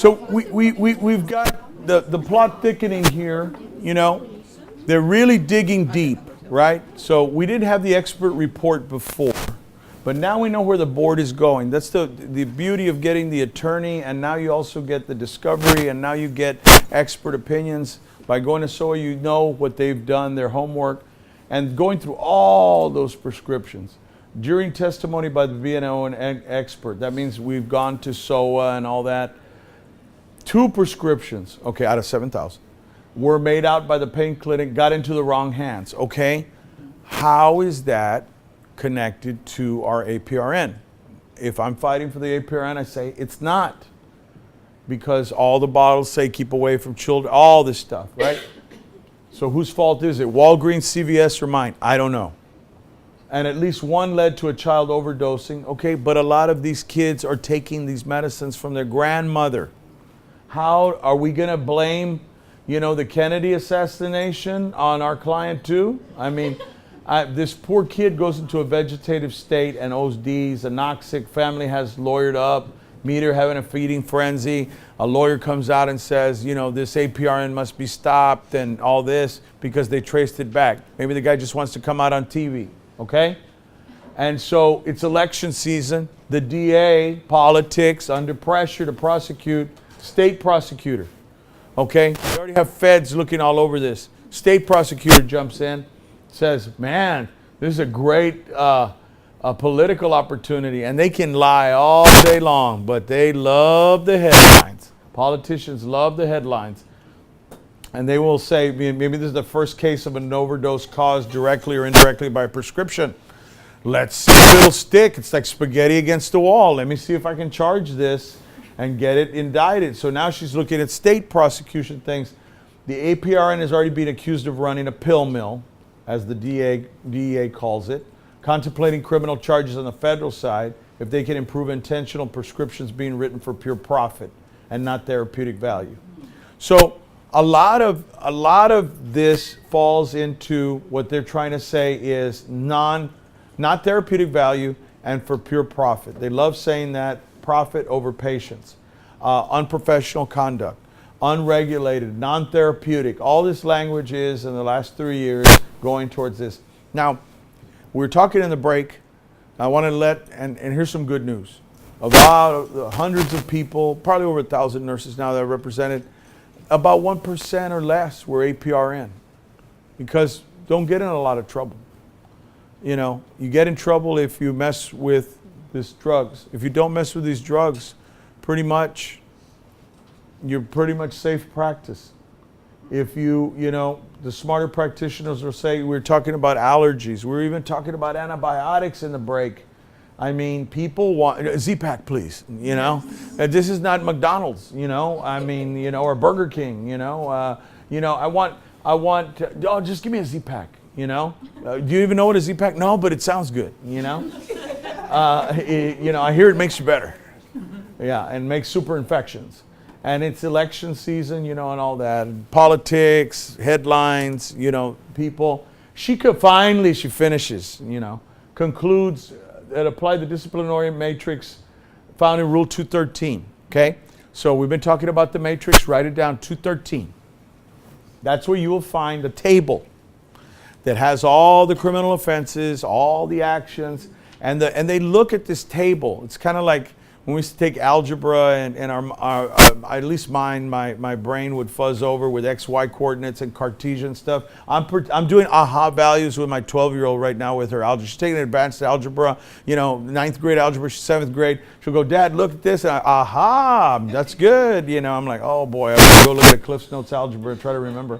So we've got the plot thickening here, you know. They're really digging deep, right? So we didn't have the expert report before, but now we know where the board is going. That's the beauty of getting the attorney, and now you also get the discovery, and now you get expert opinions. By going to SOA, you know what they've done, their homework, and going through all those prescriptions. During testimony by the VNO and expert, that means we've gone to SOA and all that. 2 prescriptions, okay, out of 7,000, were made out by the pain clinic, got into the wrong hands, okay? How is that connected to our APRN? If I'm fighting for the APRN, I say it's not. Because all the bottles say keep away from children, all this stuff, right? So whose fault is it? Walgreens, CVS, or mine? I don't know. And at least one led to a child overdosing, okay? But a lot of these kids are taking these medicines from their grandmother. How are we going to blame, you know, the Kennedy assassination on our client too? I mean, this poor kid goes into a vegetative state and ODs, anoxic, family has lawyered up, meter having a feeding frenzy. A lawyer comes out and says, you know, this APRN must be stopped and all this because they traced it back. Maybe the guy just wants to come out on TV, okay? And so it's election season. The DA, politics, under pressure to prosecute, state prosecutor, okay? We already have feds looking all over this. State prosecutor jumps in, says, man, this is a great a political opportunity, and they can lie all day long, but they love the headlines. Politicians love the headlines. And they will say, maybe this is the first case of an overdose caused directly or indirectly by prescription. Let's see if it'll stick. It's like spaghetti against the wall. Let me see if I can charge this and get it indicted. So now she's looking at state prosecution things. The APRN has already been accused of running a pill mill, as the DEA calls it, contemplating criminal charges on the federal side if they can improve intentional prescriptions being written for pure profit and not therapeutic value. So a lot of this falls into what they're trying to say is not therapeutic value and for pure profit. They love saying that, profit over patients, unprofessional conduct, unregulated, non-therapeutic. All this language is in the last 3 years going towards this. Now, we were talking in the break. I want to and here's some good news. About hundreds of people, probably over 1,000 nurses now that are represented, about 1% or less were APRN. Because don't get in a lot of trouble. You know, you get in trouble if you mess with these drugs. If you don't mess with these drugs, you're pretty much safe practice. If you know, the smarter practitioners will say, we're talking about allergies. We're even talking about antibiotics in the break. I mean, people want, Z-Pack, please, you know. This is not McDonald's, you know. I mean, you know, or Burger King, you know. I want, oh, just give me a Z-Pack, you know. Do you even know what a Z-Pack? No, but it sounds good, you know. You know, I hear it makes you better. Yeah, and makes super infections. And it's election season, you know, and all that. Politics, headlines, you know, people. She finishes, you know, concludes that apply the disciplinary matrix found in Rule 213, okay? So we've been talking about the matrix. Write it down, 213. That's where you will find a table that has all the criminal offenses, all the actions, and they look at this table. It's kind of like when we used to take algebra and our at least mine, my brain would fuzz over with XY coordinates and Cartesian stuff. I'm doing aha values with my 12-year-old right now with her algebra. She's taking advanced algebra, you know, 9th grade algebra, she's 7th grade. She'll go, Dad, look at this. And aha, that's good. You know, I'm like, oh boy, I have to go look at Cliff's Notes algebra and try to remember.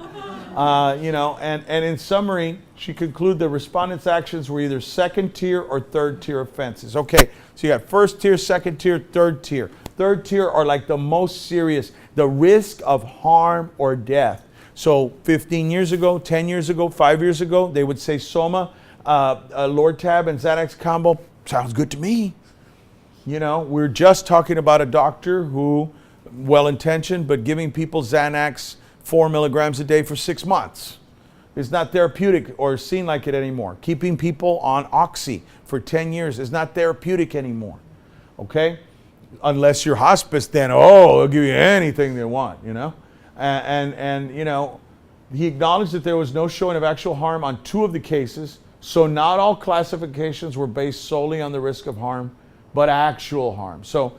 You know, and in summary, she concluded the respondent's actions were either second tier or third tier offenses. Okay, so you got first tier, second tier, third tier. Third tier are like the most serious, the risk of harm or death. So 15 years ago, 10 years ago, 5 years ago, they would say Soma, Lortab, and Xanax combo. Sounds good to me. You know, we're just talking about a doctor who, well-intentioned, but giving people Xanax 4 milligrams a day for 6 months. It's not therapeutic or seen like it anymore. Keeping people on Oxy for 10 years is not therapeutic anymore. Okay? unless you're hospice, then, they'll give you anything they want, you know. And you know, he acknowledged that there was no showing of actual harm on 2 of the cases, so not all classifications were based solely on the risk of harm, but actual harm. So,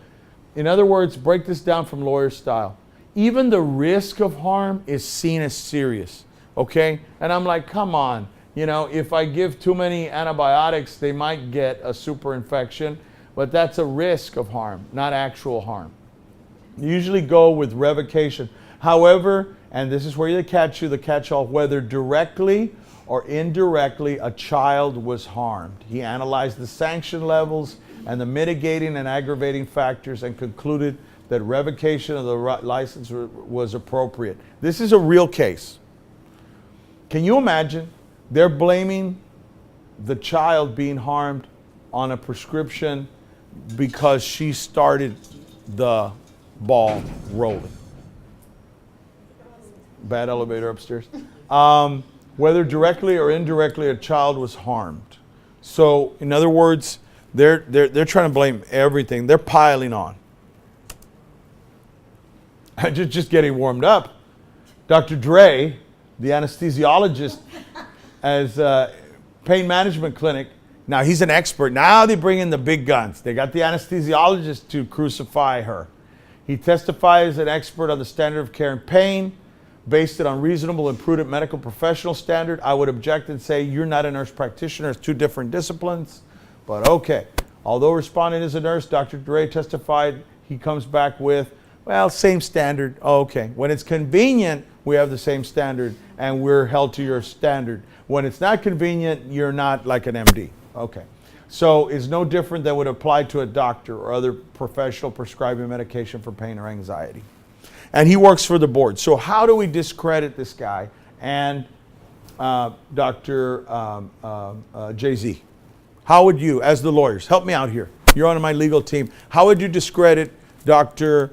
in other words, break this down from lawyer style. Even the risk of harm is seen as serious, okay? And I'm like, come on, you know, if I give too many antibiotics, they might get a super infection, but that's a risk of harm, not actual harm. You usually go with revocation. However, and this is where they catch you, the catch-all, whether directly or indirectly a child was harmed. He analyzed the sanction levels and the mitigating and aggravating factors and concluded that revocation of the license was appropriate. This is a real case. Can you imagine? They're blaming the child being harmed on a prescription because she started the ball rolling. Bad elevator upstairs. Whether directly or indirectly a child was harmed. So, in other words, they're trying to blame everything. They're piling on. Just getting warmed up. Dr. Dre, the anesthesiologist, as pain management clinic. Now he's an expert. Now they bring in the big guns. They got the anesthesiologist to crucify her. He testifies as an expert on the standard of care in pain, based it on reasonable and prudent medical professional standard. I would object and say you're not a nurse practitioner. It's 2 different disciplines. But okay. Although respondent is a nurse, Dr. Dre testified, he comes back with, well, same standard. Okay. When it's convenient, we have the same standard and we're held to your standard. When it's not convenient, you're not like an MD. Okay. So it's no different than would apply to a doctor or other professional prescribing medication for pain or anxiety. And he works for the board. So how do we discredit this guy and Dr. JZ? How would you, as the lawyers, help me out here. You're on my legal team. How would you discredit Dr.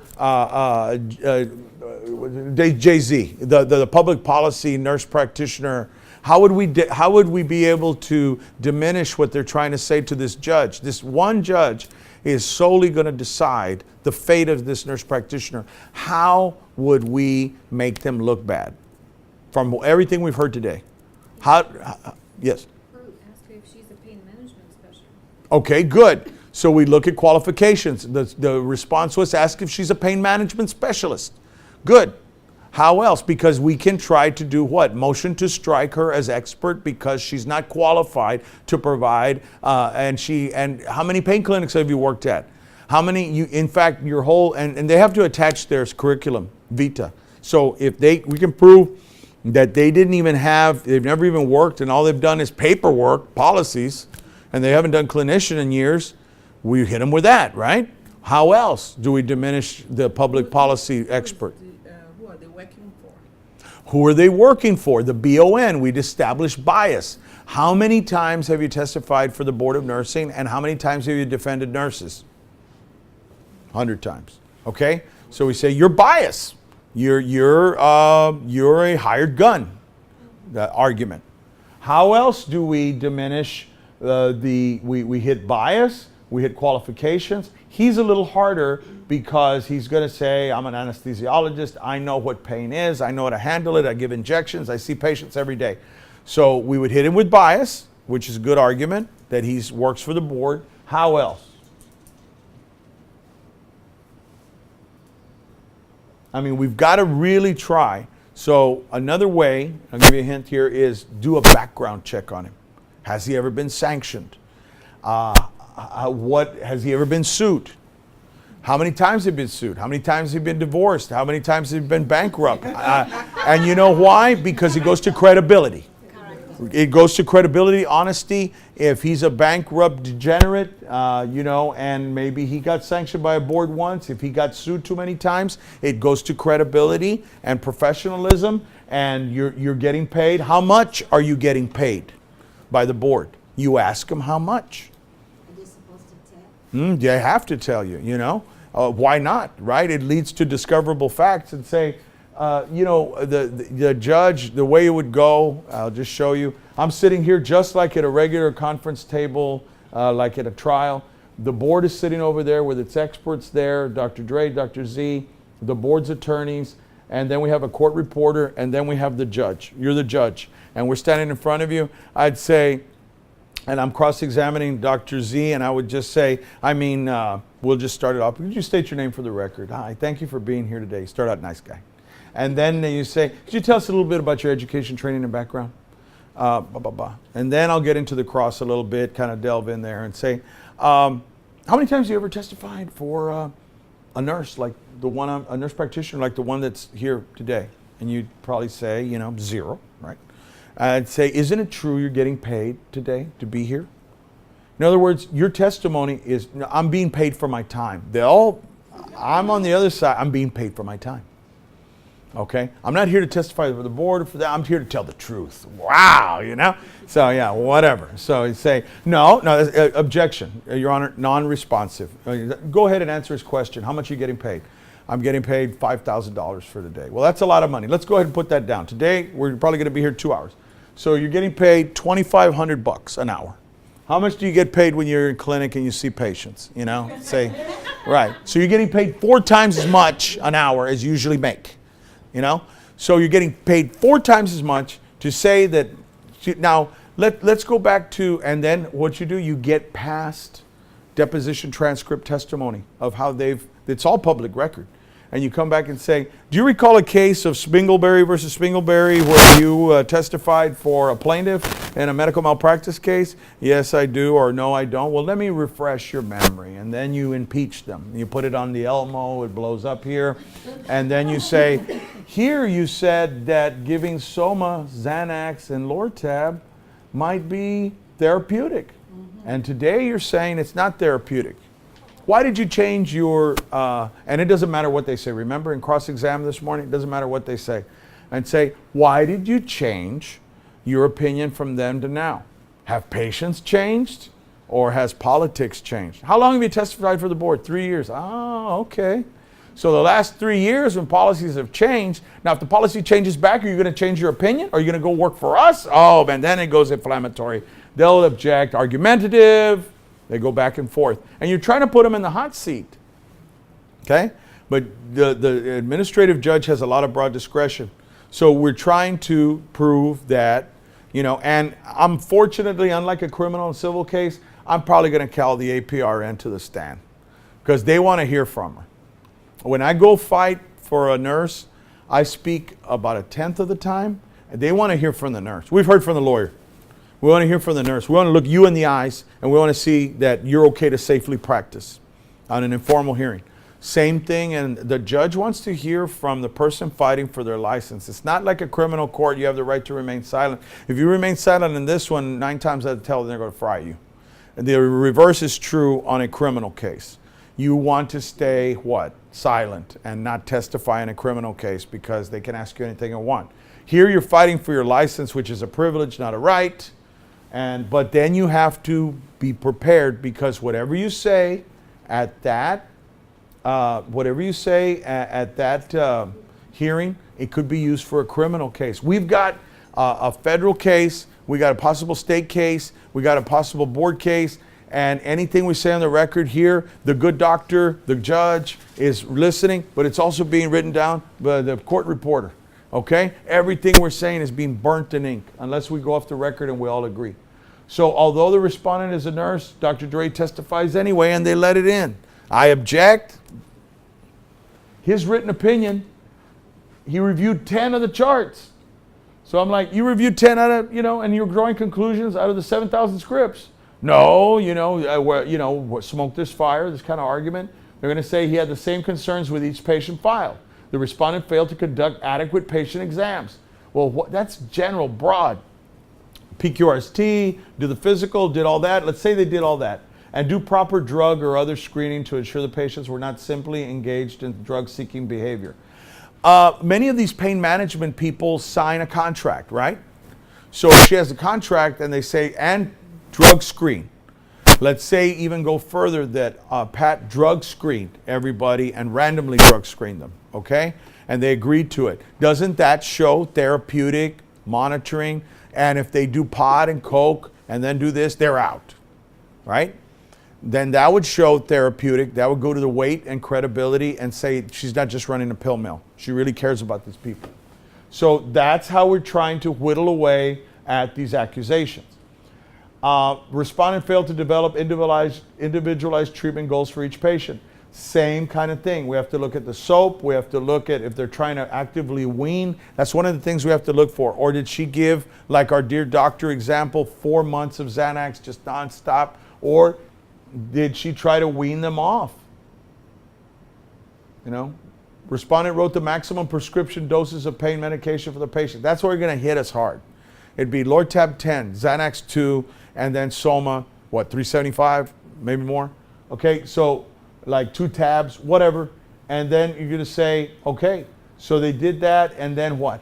JZ, the public policy nurse practitioner? How would we be able to diminish what they're trying to say to this judge? This one judge is solely going to decide the fate of this nurse practitioner. How would we make them look bad? From everything we've heard today. Yes? Ask her if she's a pain management specialist. Okay, good. So we look at qualifications. The response was ask if she's a pain management specialist. Good. How else? Because we can try to do what? Motion to strike her as expert because she's not qualified to provide. And how many pain clinics have you worked at? How many? In fact, your whole and they have to attach their curriculum vitae. So if we can prove that they've never even worked, and all they've done is paperwork, policies, and they haven't done clinician in years, we hit them with that, right? How else do we diminish the public policy expert? Who are they working for? Who are they working for? The BON. We'd establish bias. How many times have you testified for the Board of Nursing, and how many times have you defended nurses? 100 times. Okay? So we say you're biased. You're a hired gun. The argument. How else do we diminish we hit bias? We hit qualifications. He's a little harder because he's going to say, I'm an anesthesiologist. I know what pain is. I know how to handle it. I give injections. I see patients every day. So we would hit him with bias, which is a good argument that he works for the board. How else? I mean, we've got to really try. So another way, I'll give you a hint here, is do a background check on him. Has he ever been sanctioned? What has he ever been sued? How many times have he been sued? How many times have he been divorced? How many times have he been bankrupt? And you know why? Because it goes to credibility. It goes to credibility, honesty. If he's a bankrupt degenerate, and maybe he got sanctioned by a board once, if he got sued too many times, it goes to credibility and professionalism, and you're getting paid. How much are you getting paid by the board? You ask them how much. Are they supposed to tell? They have to tell you, why not, right? It leads to discoverable facts and say, the judge, the way it would go, I'll just show you. I'm sitting here just like at a regular conference table, like at a trial. The board is sitting over there with its experts there, Dr. Dre, Dr. Z, the board's attorneys, and then we have a court reporter, and then we have the judge. You're the judge. And we're standing in front of you. I'd say, and I'm cross-examining Dr. Z, and I would just say, we'll just start it off. Could you state your name for the record? Hi, thank you for being here today. Start out nice guy. And then you say, could you tell us a little bit about your education, training, and background? And then I'll get into the cross a little bit, kind of delve in there and say, how many times have you ever testified for a nurse, like the one, a nurse practitioner, like the one that's here today? And you'd probably say, 0, right? I'd say, isn't it true you're getting paid today to be here? In other words, your testimony is, I'm being paid for my time. I'm on the other side, I'm being paid for my time. Okay? I'm not here to testify for the board or for that, I'm here to tell the truth. Wow, So yeah, whatever. So you say, no, objection, Your Honor, non-responsive. Go ahead and answer his question. How much are you getting paid? I'm getting paid $5,000 for today. Well, that's a lot of money. Let's go ahead and put that down. Today, we're probably going to be here 2 hours. So you're getting paid $2,500 an hour. How much do you get paid when you're in clinic and you see patients? Say, right. So you're getting paid 4 times as much an hour as you usually make. So you're getting paid 4 times as much to say that. Now, let's go back to, and then what you do, you get past deposition transcript testimony of how it's all public record. And you come back and say, do you recall a case of Spingleberry versus Spingleberry where you testified for a plaintiff in a medical malpractice case? Yes, I do, or no, I don't. Well, let me refresh your memory. And then you impeach them. You put it on the Elmo, it blows up here. And then you say, here you said that giving Soma, Xanax, and Lortab might be therapeutic. And today you're saying it's not therapeutic. Why did you change your, and it doesn't matter what they say. Remember in cross-exam this morning, it doesn't matter what they say. And say, why did you change your opinion from then to now? Have patients changed or has politics changed? How long have you testified for the board? 3 years. Oh, okay. So the last 3 years when policies have changed, now if the policy changes back, are you going to change your opinion? Or are you going to go work for us? Oh, man, then it goes inflammatory. They'll object, argumentative. They go back and forth. And you're trying to put them in the hot seat. Okay? But the administrative judge has a lot of broad discretion. So we're trying to prove that, and unfortunately, unlike a criminal and civil case, I'm probably going to call the APRN to the stand because they want to hear from her. When I go fight for a nurse, I speak about 1/10 of the time, and they want to hear from the nurse. We've heard from the lawyer. We want to hear from the nurse. We want to look you in the eyes, and we want to see that you're okay to safely practice on an informal hearing. Same thing, and the judge wants to hear from the person fighting for their license. It's not like a criminal court. You have the right to remain silent. If you remain silent in this one, 9 times out of 10, they're going to fry you. And the reverse is true on a criminal case. You want to stay, silent and not testify in a criminal case because they can ask you anything they want. Here you're fighting for your license, which is a privilege, not a right. But then you have to be prepared because whatever you say at that, hearing, it could be used for a criminal case. We've got a federal case, we got a possible state case, we got a possible board case, and anything we say on the record here, the good doctor, the judge is listening, but it's also being written down by the court reporter. Okay? Everything we're saying is being burnt in ink unless we go off the record and we all agree. So although the respondent is a nurse, Dr. Dre testifies anyway and they let it in. I object. His written opinion, he reviewed 10 of the charts. So I'm like, you reviewed 10 out of, and you're drawing conclusions out of the 7,000 scripts. No, smoke this fire, this kind of argument. They're going to say he had the same concerns with each patient file. The respondent failed to conduct adequate patient exams. Well, that's general, broad. PQRST, do the physical, did all that. Let's say they did all that. And do proper drug or other screening to ensure the patients were not simply engaged in drug-seeking behavior. Many of these pain management people sign a contract, right? So if she has a contract and they say, and drug screen. Let's say even go further that Pat drug screened everybody and randomly drug screened them, okay? And they agreed to it. Doesn't that show therapeutic monitoring? And if they do pot and coke and then do this, they're out, right? then that would show therapeutic. That would go to the weight and credibility and say she's not just running a pill mill. She really cares about these people. So that's how we're trying to whittle away at these accusations. Respondent failed to develop individualized treatment goals for each patient. Same kind of thing. We have to look at the SOAP. We have to look at if they're trying to actively wean. That's one of the things we have to look for. Or did she give, like our dear doctor example, 4 months of Xanax just nonstop? Or did she try to wean them off? You know? Respondent wrote the maximum prescription doses of pain medication for the patient. That's where you're going to hit us hard. It'd be Lortab 10, Xanax 2, and then Soma, what, 375, maybe more? Okay, so like 2 tabs, whatever. And then you're going to say, okay, so they did that, and then what?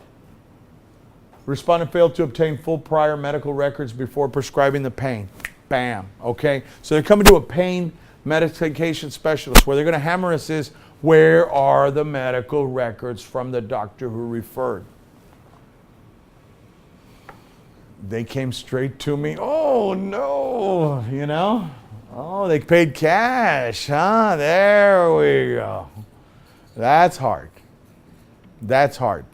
Respondent failed to obtain full prior medical records before prescribing the pain. Bam, okay? So they're coming to a pain medication specialist. Where they're going to hammer us is, where are the medical records from the doctor who referred? They came straight to me. Oh, no, you know? Oh, they paid cash, huh? There we go. That's hard. That's hard.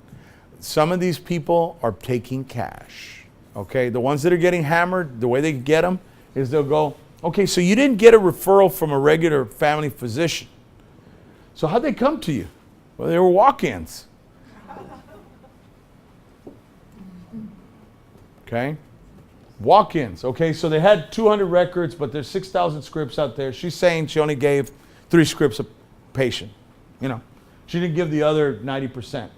Some of these people are taking cash, okay? The ones that are getting hammered, the way they get them is they'll go, okay, so you didn't get a referral from a regular family physician. So how'd they come to you? Well, they were walk-ins. Okay? Walk-ins. Okay, so they had 200 records, but there's 6,000 scripts out there. She's saying she only gave 3 scripts a patient. You know, she didn't give the other 90%.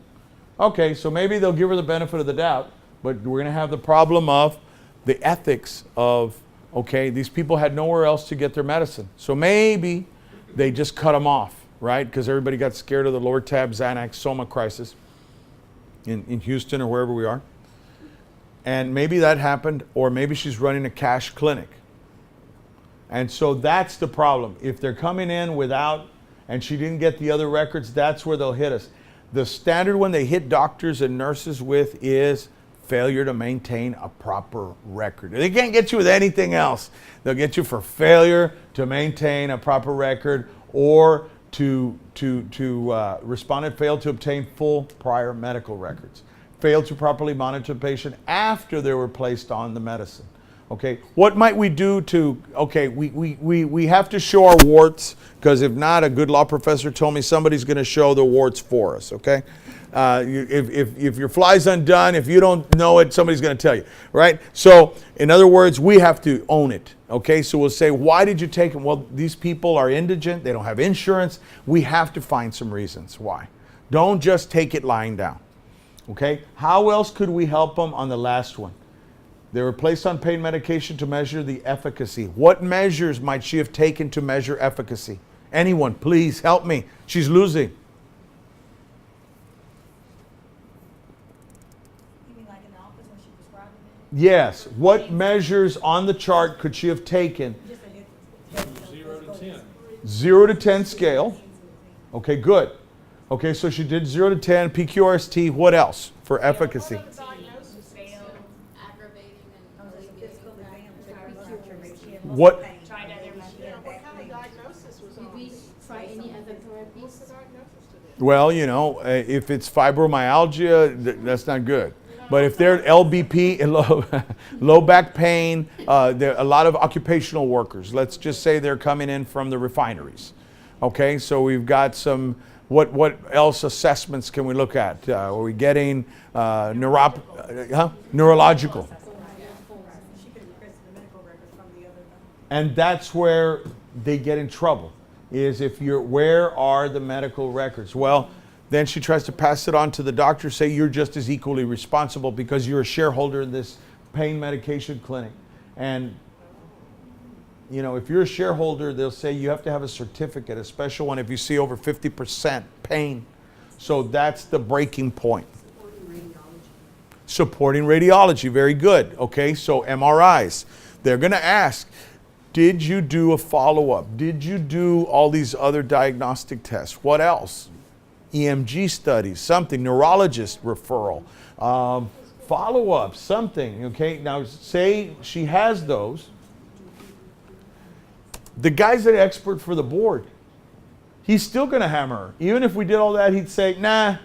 Okay, so maybe they'll give her the benefit of the doubt, but we're going to have the problem of the ethics of, okay, these people had nowhere else to get their medicine. So maybe they just cut them off, right? Because everybody got scared of the Lortab, Xanax, Soma crisis in Houston or wherever we are. And maybe that happened, or maybe she's running a cash clinic. And so that's the problem. If they're coming in without, and she didn't get the other records, that's where they'll hit us. The standard one they hit doctors and nurses with is failure to maintain a proper record. They can't get you with anything else. They'll get you for failure to maintain a proper record, or respondent failed to obtain full prior medical records. Failed to properly monitor the patient after they were placed on the medicine. Okay, what might we do to, okay, we have to show our warts, because if not, a good law professor told me somebody's going to show the warts for us, okay? If your fly's undone, if you don't know it, somebody's going to tell you, right? So, in other words, we have to own it, okay? So we'll say, why did you take them? Well, these people are indigent, they don't have insurance. We have to find some reasons why. Don't just take it lying down. Okay, how else could we help them on the last one? They were placed on pain medication to measure the efficacy. What measures might she have taken to measure efficacy? Anyone, please help me. She's losing. You mean like in the office when she prescribed it? Yes. What measures on the chart could she have taken? 0 to 10. 0 to 10 scale. Okay, good. Okay, so she did 0 to 10, PQRST, what else for efficacy? What? What kind of diagnosis was on? Did we try any other therapies? What's the diagnosis today? Well, you know, if it's fibromyalgia, that's not good. But if they're LBP, low back pain, there are a lot of occupational workers. Let's just say they're coming in from the refineries. Okay, so we've got some, what else assessments can we look at? Are we getting neurological? And that's where they get in trouble, is if you're, where are the medical records? Well, then she tries to pass it on to the doctor, say you're just as equally responsible because you're a shareholder in this pain medication clinic. And, you know, if you're a shareholder, they'll say you have to have a certificate, a special one if you see over 50% pain. So that's the breaking point. Supporting radiology, very good. Okay, so MRIs. They're going to ask, did you do a follow-up? Did you do all these other diagnostic tests? What else? EMG studies, something, neurologist referral, follow-up, something, okay? Now, say she has those. The guy's an expert for the board. He's still going to hammer her. Even if we did all that, he'd say, nah,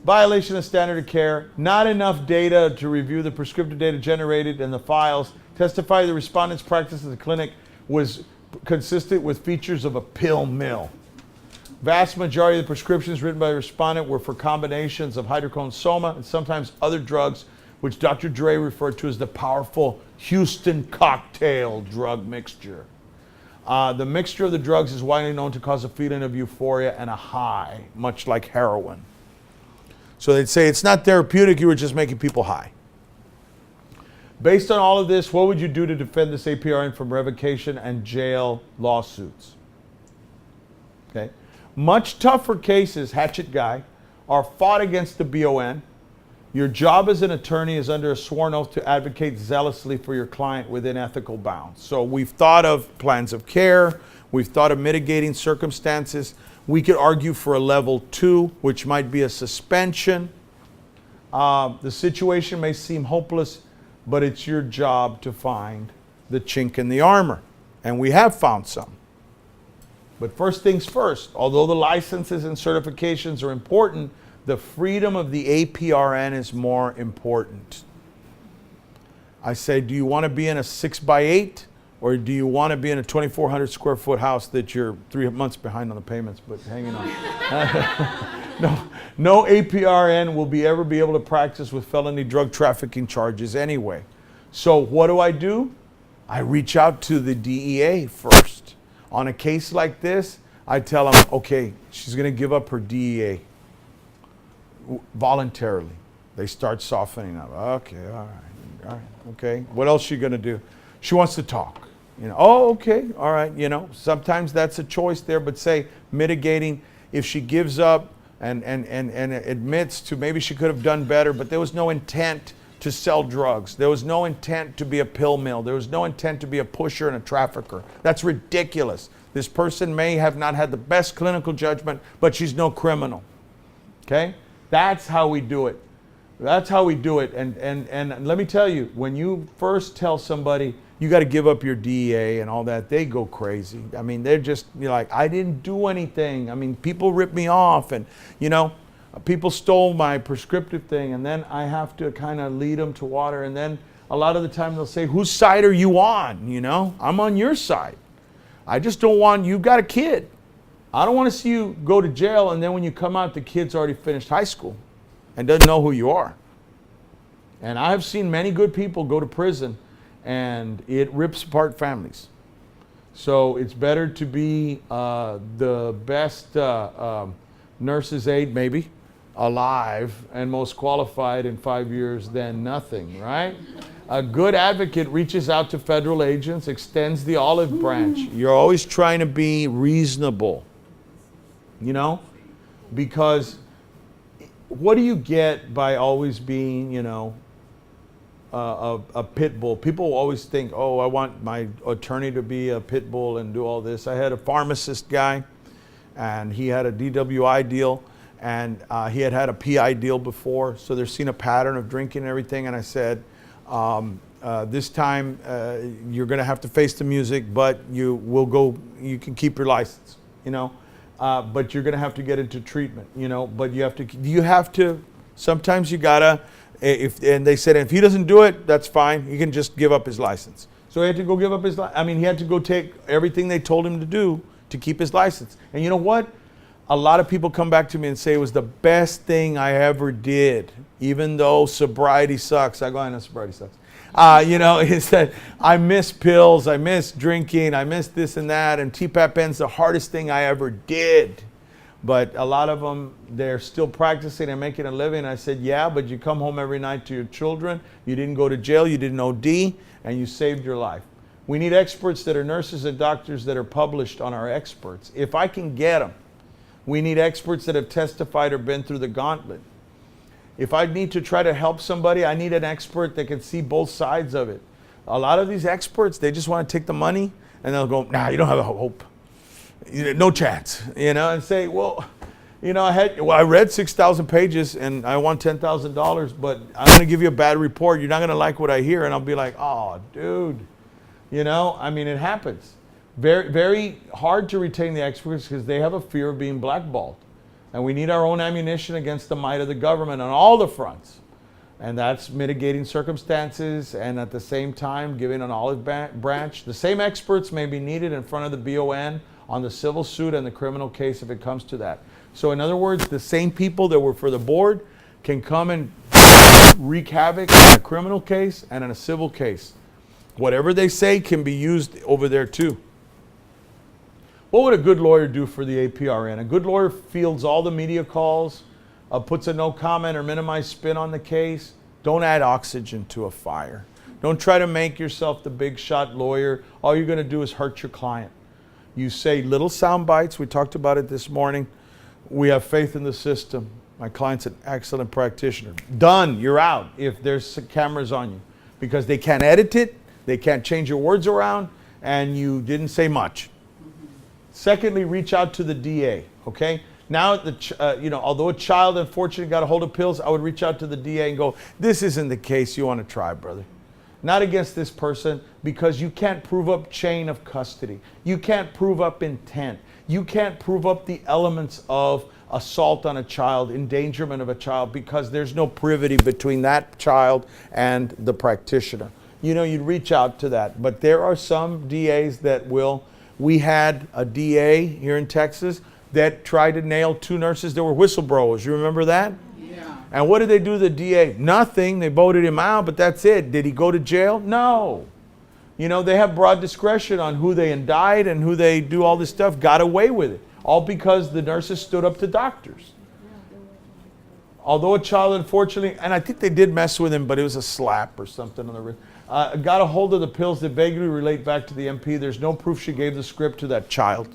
violation of standard of care, not enough data to review the prescriptive data generated in the files, testify the respondent's practice at the clinic was consistent with features of a pill mill. Vast majority of the prescriptions written by the respondent were for combinations of hydrocodone soma and sometimes other drugs, which Dr. Dre referred to as the powerful Houston cocktail drug mixture. The mixture of the drugs is widely known to cause a feeling of euphoria and a high, much like heroin. So they'd say it's not therapeutic, you were just making people high. Based on all of this, what would you do to defend this APRN from revocation and jail lawsuits? Okay. Much tougher cases, hatchet guy, are fought against the BON. Your job as an attorney is under a sworn oath to advocate zealously for your client within ethical bounds. So we've thought of plans of care, we've thought of mitigating circumstances. We could argue for a level 2, which might be a suspension. The situation may seem hopeless, but it's your job to find the chink in the armor. And we have found some. But first things first, although the licenses and certifications are important, the freedom of the APRN is more important. I say, do you want to be in a 6x8 or do you want to be in a 2,400 square foot house that you're 3 months behind on the payments, but hanging on? No APRN will ever be able to practice with felony drug trafficking charges anyway. So what do? I reach out to the DEA first. On a case like this, I tell them, okay, she's going to give up her DEA voluntarily. They start softening up. Okay, all right, okay. What else is she going to do? She wants to talk. Oh, okay, all right. Sometimes that's a choice there, but say mitigating, if she gives up and admits to maybe she could have done better, but there was no intent to sell drugs. There was no intent to be a pill mill. There was no intent to be a pusher and a trafficker. That's ridiculous. This person may have not had the best clinical judgment, but she's no criminal. Okay? That's how we do it. That's how we do it. And let me tell you, when you first tell somebody you got to give up your DEA and all that, they go crazy. I mean, they're just like, I didn't do anything. I mean, people rip me off and, people stole my prescriptive thing, and then I have to kind of lead them to water. And then a lot of the time they'll say, whose side are you on? I'm on your side. I just don't want, you've got a kid. I don't want to see you go to jail and then when you come out, the kid's already finished high school and doesn't know who you are. And I've seen many good people go to prison and it rips apart families. So it's better to be the best nurse's aide, maybe, alive and most qualified in 5 years than nothing, right? A good advocate reaches out to federal agents, extends the olive branch. You're always trying to be reasonable, because what do you get by always being, a pit bull? People always think, oh, I want my attorney to be a pit bull and do all this. I had a pharmacist guy, and he had a DWI deal, and he had a PI deal before, so they're seeing a pattern of drinking and everything, and I said, this time you're going to have to face the music, but you can keep your license, but you're going to have to get into treatment, but you have to, sometimes you gotta, and they said, if he doesn't do it, that's fine, he can just give up his license. So he had to go give up his license. He had to go take everything they told him to do to keep his license. And you know what? A lot of people come back to me and say it was the best thing I ever did, even though sobriety sucks. I go, I know sobriety sucks. Is that I miss pills, I miss drinking, I miss this and that, and TPAP-N's the hardest thing I ever did. But a lot of them, they're still practicing and making a living. I said, yeah, but you come home every night to your children, you didn't go to jail, you didn't OD, and you saved your life. We need experts that are nurses and doctors that are published on our experts. If I can get them. We need experts that have testified or been through the gauntlet. If I need to try to help somebody, I need an expert that can see both sides of it. A lot of these experts, they just want to take the money and they'll go, nah, you don't have a hope. No chance, and say, well, I read 6,000 pages and I want $10,000, but I'm going to give you a bad report. You're not going to like what I hear. And I'll be like, oh, dude, it happens. Very, very hard to retain the experts because they have a fear of being blackballed. And we need our own ammunition against the might of the government on all the fronts. And that's mitigating circumstances and at the same time giving an olive branch. The same experts may be needed in front of the BON on the civil suit and the criminal case if it comes to that. So in other words, the same people that were for the board can come and wreak havoc in a criminal case and in a civil case. Whatever they say can be used over there too. What would a good lawyer do for the APRN? A good lawyer fields all the media calls, puts a no comment or minimized spin on the case. Don't add oxygen to a fire. Don't try to make yourself the big shot lawyer. All you're going to do is hurt your client. You say little sound bites. We talked about it this morning. We have faith in the system. My client's an excellent practitioner. Done. You're out if there's cameras on you because they can't edit it. They can't change your words around and you didn't say much. Secondly, reach out to the DA, okay? Now, although a child unfortunately got a hold of pills, I would reach out to the DA and go, this isn't the case you want to try, brother. Not against this person because you can't prove up chain of custody. You can't prove up intent. You can't prove up the elements of assault on a child, endangerment of a child because there's no privity between that child and the practitioner. You'd reach out to that. But there are some DAs that will. We had a DA here in Texas that tried to nail 2 nurses that were whistleblowers. You remember that? Yeah. And what did they do to the DA? Nothing. They voted him out, but that's it. Did he go to jail? No. They have broad discretion on who they indict and who they do all this stuff. Got away with it. All because the nurses stood up to doctors. Although a child, unfortunately, and I think they did mess with him, but it was a slap or something on the wrist. Got a hold of the pills that vaguely relate back to the MP. There's no proof she gave the script to that child.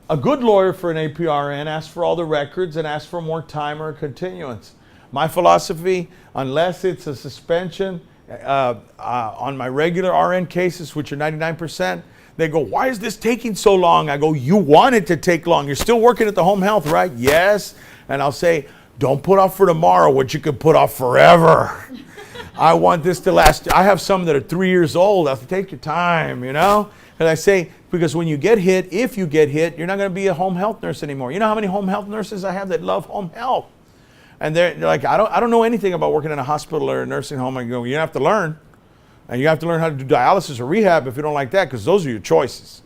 A good lawyer for an APRN asks for all the records and asks for more time or a continuance. My philosophy, unless it's a suspension on my regular RN cases, which are 99%, they go, why is this taking so long? I go, you want it to take long. You're still working at the home health, right? Yes. And I'll say, don't put off for tomorrow what you could put off forever. I want this to last. I have some that are 3 years old. I'll say, take your time, And I say, because when you get hit, if you get hit, you're not going to be a home health nurse anymore. You know how many home health nurses I have that love home health? And they're like, I don't know anything about working in a hospital or a nursing home. I go, you have to learn. And you have to learn how to do dialysis or rehab if you don't like that, because those are your choices.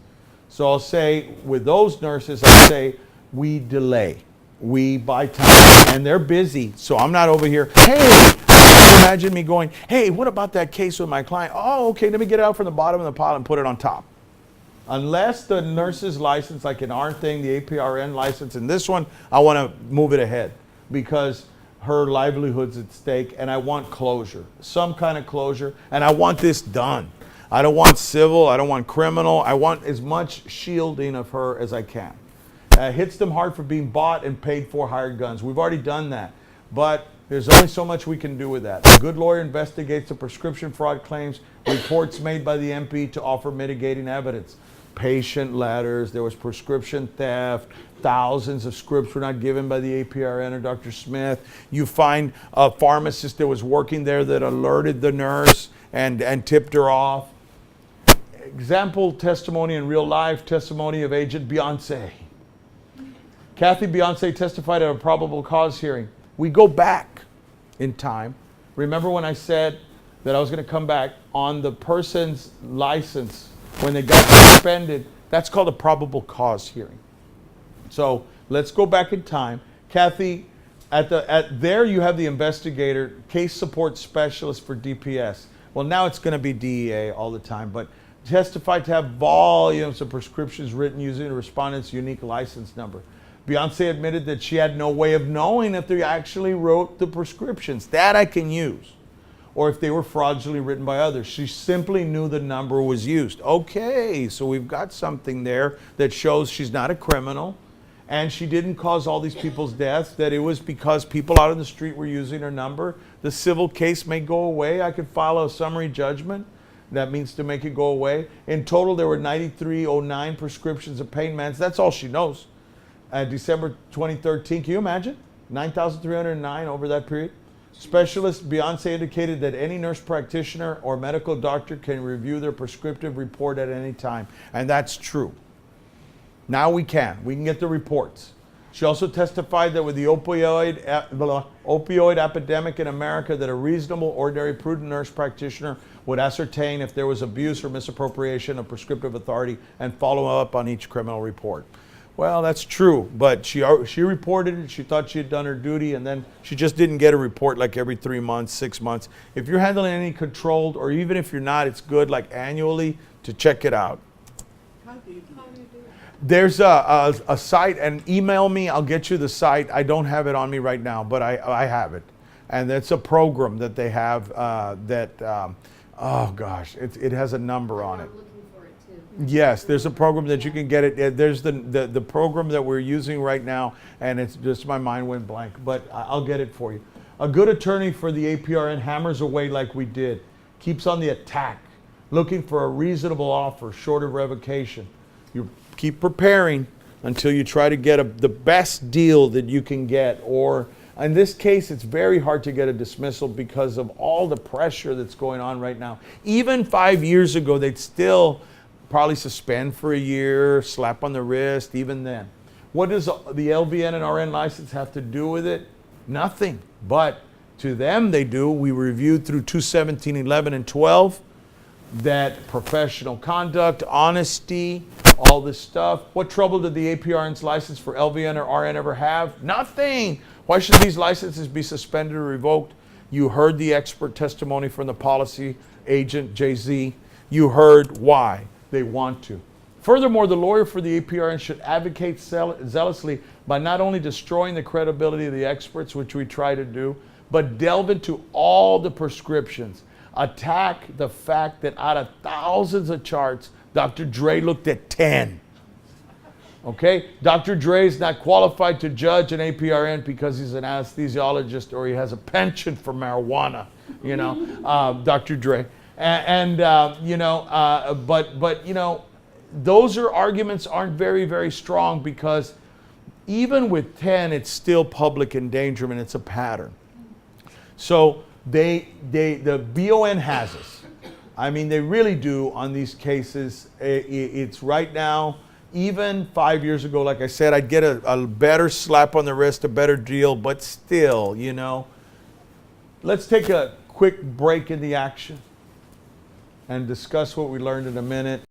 So I'll say, with those nurses, I'll say, we delay. We buy time. And they're busy. So I'm not over here, hey, imagine me going, hey, what about that case with my client? Oh, okay, let me get it out from the bottom of the pile and put it on top. Unless the nurse's license, like in our thing, the APRN license, and this one, I want to move it ahead because her livelihood's at stake and I want closure, some kind of closure, and I want this done. I don't want civil, I don't want criminal, I want as much shielding of her as I can. Hits them hard for being bought and paid for hired guns. We've already done that, but there's only so much we can do with that. A good lawyer investigates the prescription fraud claims, reports made by the MP to offer mitigating evidence. Patient letters, there was prescription theft, thousands of scripts were not given by the APRN or Dr. Smith. You find a pharmacist that was working there that alerted the nurse and tipped her off. Example testimony in real life, testimony of Agent Beyonce. Kathy Beyonce testified at a probable cause hearing. We go back in time. Remember when I said that I was going to come back on the person's license when they got suspended? That's called a probable cause hearing. So let's go back in time. Kathy, there you have the investigator, case support specialist for DPS. Well, now it's going to be DEA all the time, but testified to have volumes of prescriptions written using the respondent's unique license number. Beyonce admitted that she had no way of knowing if they actually wrote the prescriptions. That I can use. Or if they were fraudulently written by others. She simply knew the number was used. Okay, so we've got something there that shows she's not a criminal and she didn't cause all these people's deaths, that it was because people out in the street were using her number. The civil case may go away. I could file a summary judgment. That means to make it go away. In total, there were 9309 prescriptions of pain meds. That's all she knows. December 2013, can you imagine? 9,309 over that period. Specialist Beyonce indicated that any nurse practitioner or medical doctor can review their prescriptive report at any time. And that's true. Now we can get the reports. She also testified that with the opioid epidemic in America, that a reasonable, ordinary, prudent nurse practitioner would ascertain if there was abuse or misappropriation of prescriptive authority and follow up on each criminal report. Well, that's true, but she reported it. She thought she had done her duty, and then she just didn't get a report like every 3 months, 6 months. If you're handling any controlled, or even if you're not, it's good like annually to check it out. How do you do it? There's a site, and email me. I'll get you the site. I don't have it on me right now, but I have it, and it's a program that they have oh gosh, it has a number on it. Yes, there's a program that you can get it. There's the program that we're using right now, and it's just my mind went blank, but I'll get it for you. A good attorney for the APRN hammers away like we did, keeps on the attack, looking for a reasonable offer short of revocation. You keep preparing until you try to get the best deal that you can get, or in this case, it's very hard to get a dismissal because of all the pressure that's going on right now. Even 5 years ago, they'd still probably suspend for a year, slap on the wrist, even then. What does the LVN and RN license have to do with it? Nothing. But to them, they do. We reviewed through 217, 11, and 12 that professional conduct, honesty, all this stuff. What trouble did the APRN's license for LVN or RN ever have? Nothing. Why should these licenses be suspended or revoked? You heard the expert testimony from the policy agent, JZ. You heard why they want to. Furthermore, the lawyer for the APRN should advocate zealously by not only destroying the credibility of the experts, which we try to do, but delve into all the prescriptions. Attack the fact that out of thousands of charts, Dr. Dre looked at 10. Okay? Dr. Dre is not qualified to judge an APRN because he's an anesthesiologist or he has a penchant for marijuana, Dr. Dre. But those arguments aren't very, very strong because even with 10, it's still public endangerment. It's a pattern. So the BON has us. I mean, they really do on these cases. It's right now, even 5 years ago, like I said, I'd get a better slap on the wrist, a better deal, but still, Let's take a quick break in the action and discuss what we learned in a minute.